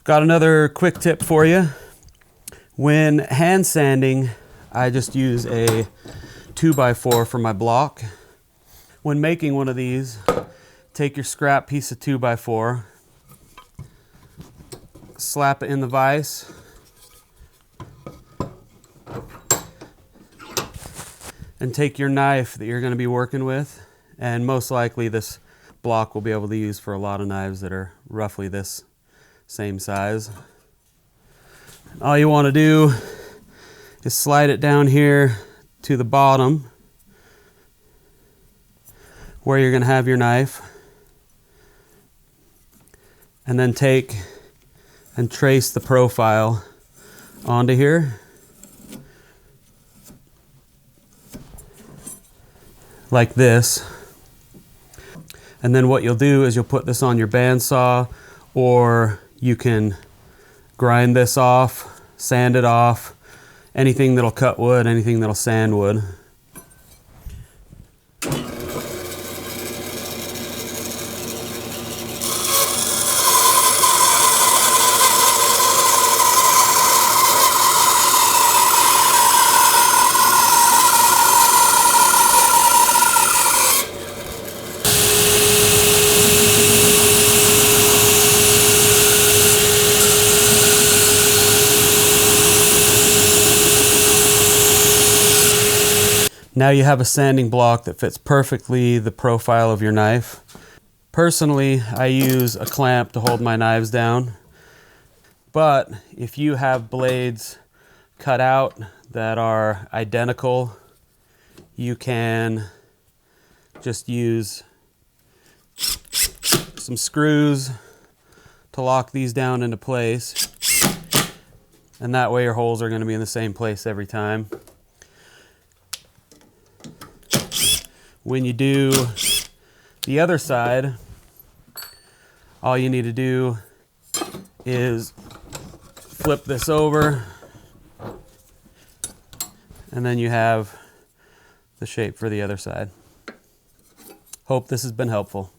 Got another quick tip for you. When hand sanding, I just use a 2x4 for my block. When making one of these, take your scrap piece of 2x4, slap it in the vise, and take your knife that you're going to be working with, and most likely this block will be able to use for a lot of knives that are roughly this same size. All you want to do is slide it down here to the bottom where you're going to have your knife, and then take and trace the profile onto here like this. And then what you'll do is you'll put this on your bandsaw, or you can grind this off, sand it off, anything that'll cut wood, anything that'll sand wood. Now you have a sanding block that fits perfectly the profile of your knife. Personally, I use a clamp to hold my knives down, but if you have blades cut out that are identical, you can just use some screws to lock these down into place, and that way your holes are going to be in the same place every time. When you do the other side, all you need to do is flip this over, and then you have the shape for the other side. Hope this has been helpful.